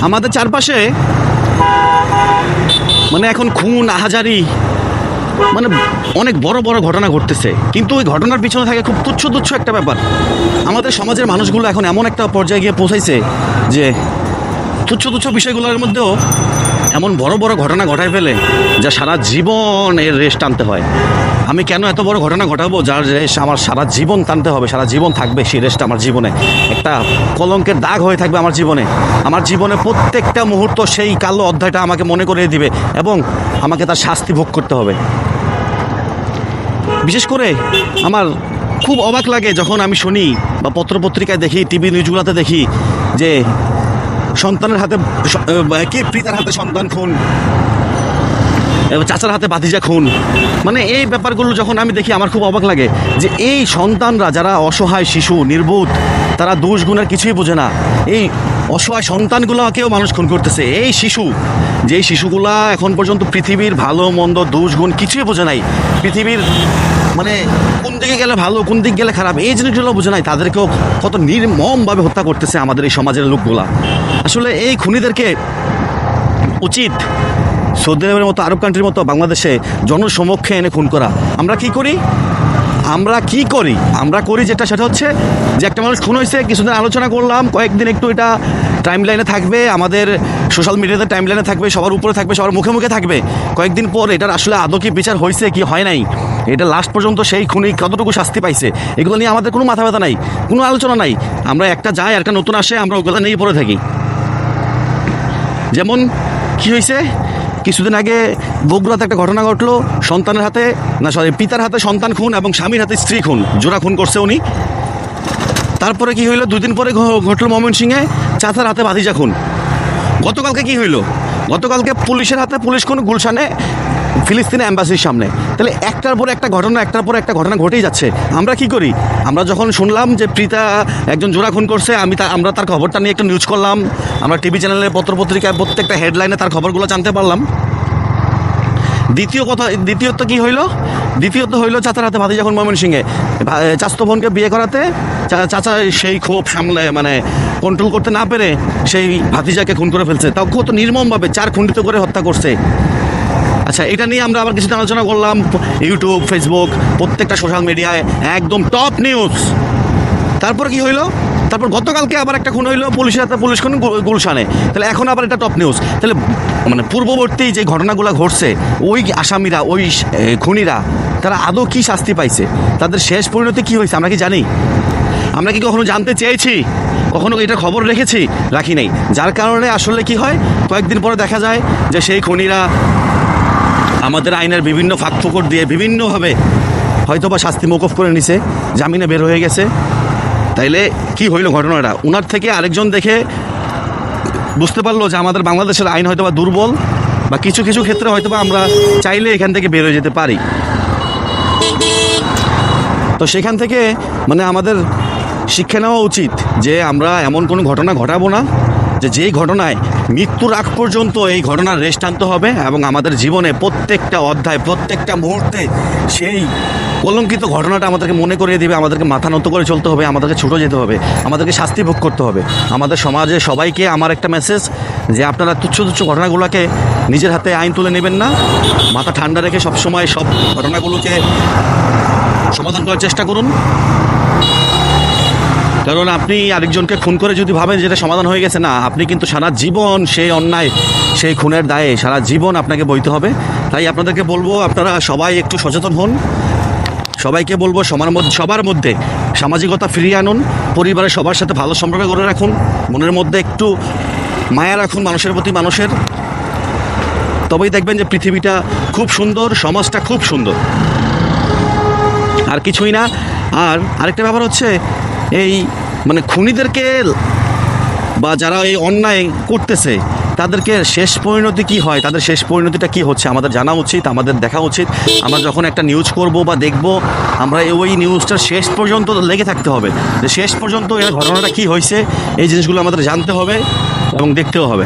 আমাদের চারপাশে মানে এখন খুন আহাজারি মানে অনেক বড় বড় ঘটনা ঘটতেছে, কিন্তু ওই ঘটনার পিছনে থাকে খুব তুচ্ছ একটা ব্যাপার। আমাদের সমাজের মানুষগুলো এখন এমন একটা পর্যায়ে গিয়ে পৌঁছাইছে যে তুচ্ছ বিষয়গুলোর মধ্যেও এমন বড় বড় ঘটনা ঘটায় ফেলে যা সারা জীবন এর রেশ টানতে হয়। আমি কেন এত বড় ঘটনা ঘটাবো যার রেশ আমার সারা জীবন টানতে হবে, সারা জীবন থাকবে সেই রেশটা আমার জীবনে একটা কলঙ্কের দাগ হয়ে থাকবে আমার জীবনে প্রত্যেকটা মুহূর্ত সেই কালো অধ্যায়টা আমাকে মনে করিয়ে দিবে এবং আমাকে তার শাস্তি ভোগ করতে হবে। বিশেষ করে আমার খুব অবাক লাগে যখন আমি শুনি বা পত্রপত্রিকায় দেখি, টিভি নিউজগুলোতে দেখি যে সন্তানের হাতে পিতার হাতে সন্তান খুন, চাচার হাতে ভাতিজা খুন। মানে এই ব্যাপারগুলো যখন আমি দেখি আমার খুব অবাক লাগে যে এই সন্তানরা যারা অসহায় শিশু নির্বোধ, তারা দোষ গুণের কিছুই বোঝে না, এই অসহায় সন্তানগুলোকেও মানুষ খুন করতেছে। এই যেই শিশুগুলা এখন পর্যন্ত পৃথিবীর ভালো মন্দ দোষ গুণ কিছুই বোঝে নাই, পৃথিবীর মানে কোন দিকে গেলে ভালো কোন দিক গেলে খারাপ এই জিনিসগুলো বোঝে নাই, তাদেরকেও কত নির্মমভাবে হত্যা করতেছে আমাদের এই সমাজের লোকগুলা। আসলে এই খুনিদেরকে উচিত সৌদি আরবের মতো আরব কান্ট্রির মতো বাংলাদেশে জনসমক্ষে এনে খুন করা। আমরা কি করি যেটা সেটা হচ্ছে যে একটা মানুষ খুন হয়েছে, কিছুদিন আলোচনা করলাম, কয়েকদিন একটু এটা টাইম লাইনে থাকবে, আমাদের সোশ্যাল মিডিয়াতে টাইম লাইনে থাকবে, সবার উপরে থাকবে, সবার মুখে মুখে থাকবে। কয়েকদিন পর এটার আসলে আদৌ কি বিচার হয়েছে কি হয় নাই, এটা লাস্ট পর্যন্ত সেই খুনি কতটুকু শাস্তি পাইছে, এগুলো নিয়ে আমাদের কোনো মাথা ব্যথা নাই, কোনো আলোচনা নাই। আমরা একটা যায় একটা নতুন আসে, আমরা ওগুলো নিয়ে পড়ে থাকি। যেমন কি হয়েছে, কিছুদিন আগে বগুড়াতে একটা ঘটনা ঘটলো, পিতার হাতে সন্তান খুন এবং স্বামীর হাতে স্ত্রী খুন, জোড়া খুন করছে উনি। তারপরে কি হইলো, 2 দিন পরে ঘটলো ময়মনসিংহে চাচার হাতে ভাতিজা খুন। গতকালকে কি হইলো, গতকালকে পুলিশের হাতে পুলিশ খুন গুলশানে ফিলিস্তিনি অ্যাম্বাসির সামনে। তাহলে একটার পর একটা ঘটনা ঘটেই যাচ্ছে। আমরা কি করি, আমরা যখন শুনলাম যে প্রিতা একজন জোড়া খুন করছে, আমরা তার খবরটা নিয়ে একটা নিউজ করলাম, আমরা টিভি চ্যানেলে পত্রপত্রিকায় প্রত্যেকটা হেডলাইনে তার খবরগুলো জানতে পারলাম। দ্বিতীয়ত হইলো চাচার হাতে ভাতিজা খুন ময়মনসিংহে। চাচাতো বোনকে বিয়ে করাতে চাচা সেই ক্ষোভ সামলে মানে কন্ট্রোল করতে না পেরে সেই ভাতিজাকে খুন করে ফেলছে, তাও কত নির্মমভাবে 4 খণ্ডিত করে হত্যা করছে। আচ্ছা, এটা নিয়ে আমরা আবার কিছুটা আলোচনা করলাম, ইউটিউব ফেসবুক প্রত্যেকটা সোশ্যাল মিডিয়ায় একদম টপ নিউজ। তারপর কি হইলো, তারপর গতকালকে আবার একটা খুন হইলো, পুলিশের হাতে পুলিশ খুন গুলশানে। তাহলে এখন আবার এটা টপ নিউজ। তাহলে মানে পূর্ববর্তী যে ঘটনাগুলো ঘটছে, ওই আসামিরা ওই খুনিরা তারা আদৌ কী শাস্তি পাইছে, তাদের শেষ পরিণতি কী হয়েছে আমরা কি জানি? আমরা কি কখনো জানতে চেয়েছি? কখনো এটা খবর রাখি নাই। যার কারণে আসলে কি হয়, কয়েকদিন পরে দেখা যায় যে সেই খুনিরা আমাদের আইনের বিভিন্ন ফাঁক ফোকর দিয়ে বিভিন্নভাবে হয়তোবা শাস্তি মওকুফ করে নিছে, জামিনে বের হয়ে গেছে। তাইলে কি হইলো ঘটনাটা, ওনার থেকে আরেকজন দেখে বুঝতে পারলো যে আমাদের বাংলাদেশের আইন হয়তোবা দুর্বল, বা কিছু ক্ষেত্রে হয়তোবা আমরা চাইলে এখান থেকে বের হয়ে যেতে পারি। তো সেখান থেকে মানে আমাদের শিক্ষা নেওয়া উচিত যে আমরা এমন কোনো ঘটনা ঘটাবো না যেই ঘটনায় মৃত্যুর আগ পর্যন্ত এই ঘটনার রেশ টানতে হবে, এবং আমাদের জীবনে প্রত্যেকটা অধ্যায় প্রত্যেকটা মুহূর্তে সেই কলঙ্কিত ঘটনাটা আমাদেরকে মনে করিয়ে দেবে, আমাদেরকে মাথা নত করে চলতে হবে, আমাদেরকে ছুটে যেতে হবে, আমাদেরকে শাস্তি ভোগ করতে হবে। আমাদের সমাজে সবাইকে আমার একটা মেসেজ যে আপনারা তুচ্ছ ঘটনাগুলোকে নিজের হাতে আইন তুলে নেবেন না, মাথা ঠান্ডা রেখে সবসময় সব ঘটনাগুলোকে সমাধান করার চেষ্টা করুন। কারণ আপনি আরেকজনকে খুন করে যদি ভাবেন যেটা সমাধান হয়ে গেছে, না, আপনি কিন্তু সারা জীবন সেই অন্যায় সেই খুনের দায়ে সারা জীবন আপনাকে বইতে হবে। তাই আপনাদেরকে বলবো আপনারা সবাই একটু সচেতন হন, সবাইকে বলবো সবার মধ্যে সামাজিকতা ফিরিয়ে আনুন, পরিবারের সবার সাথে ভালো সম্পর্ক করে রাখুন, মনের মধ্যে একটু মায়া রাখুন মানুষের প্রতি মানুষের, তবেই দেখবেন যে পৃথিবীটা খুব সুন্দর, সমাজটা খুব সুন্দর, আর কিছুই না। আর আরেকটা ব্যাপার হচ্ছে এই মানে খুনিদেরকে বা যারা এই অন্যায় করতেছে তাদেরকে শেষ পরিণতি কী হয়, তাদের শেষ পরিণতিটা কী হচ্ছে আমাদের জানা উচিত, আমাদের দেখা উচিত। আমরা যখন একটা নিউজ করব বা দেখব, আমরা ওই নিউজটার শেষ পর্যন্ত লেগে থাকতে হবে, যে শেষ পর্যন্ত এই ঘটনাটা কী হয়েছে, এই জিনিসগুলো আমাদের জানতে হবে এবং দেখতেও হবে।